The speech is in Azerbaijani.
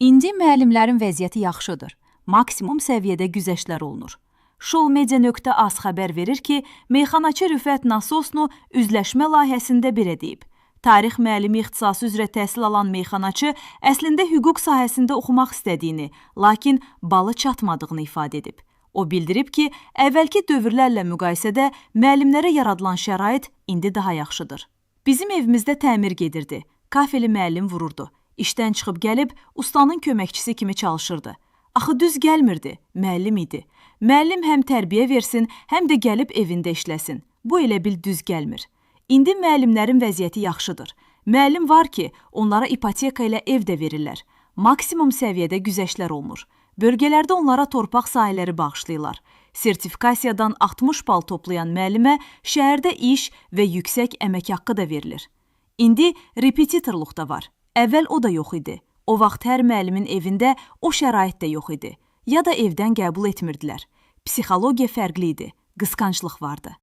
İndi müəllimlərin vəziyyəti yaxşıdır. Maksimum səviyyədə güzəştlər olunur. Showmedia.az xəbər verir ki, meyxanaçı Rüfət Nasosnu üzləşmə layihəsində belə deyib. Tarix müəllimi ixtisası üzrə təhsil alan meyxanaçı əslində hüquq sahəsində oxumaq istədiyini, lakin balı çatmadığını ifadə edib. O bildirib ki, əvvəlki dövrlərlə müqayisədə müəllimlərə yaradılan şərait indi daha yaxşıdır. Bizim evimizdə təmir gedirdi. Kafeli müəllim vururdu. İşdən çıxıb gəlib, ustanın köməkçisi kimi çalışırdı. Axı düz gəlmirdi, müəllim idi. Müəllim həm tərbiyə versin, həm də gəlib evində işləsin. Bu elə bil düz gəlmir. İndi müəllimlərin vəziyyəti yaxşıdır. Müəllim var ki, onlara ipoteka ilə ev də verirlər. Maksimum səviyyədə güzəştlər olunur. Bölgələrdə onlara torpaq sahələri bağışlayırlar. Sertifikasiyadan 60 bal toplayan müəllimə şəhərdə iş və yüksək əmək haqqı da verilir. İndi repetitorluq da var. Əvvəl o da yox idi. O vaxt hər müəllimin evində o şərait də yox idi. Ya da evdən qəbul etmirdilər. Psixologiya fərqli idi, qısqanclıq vardı.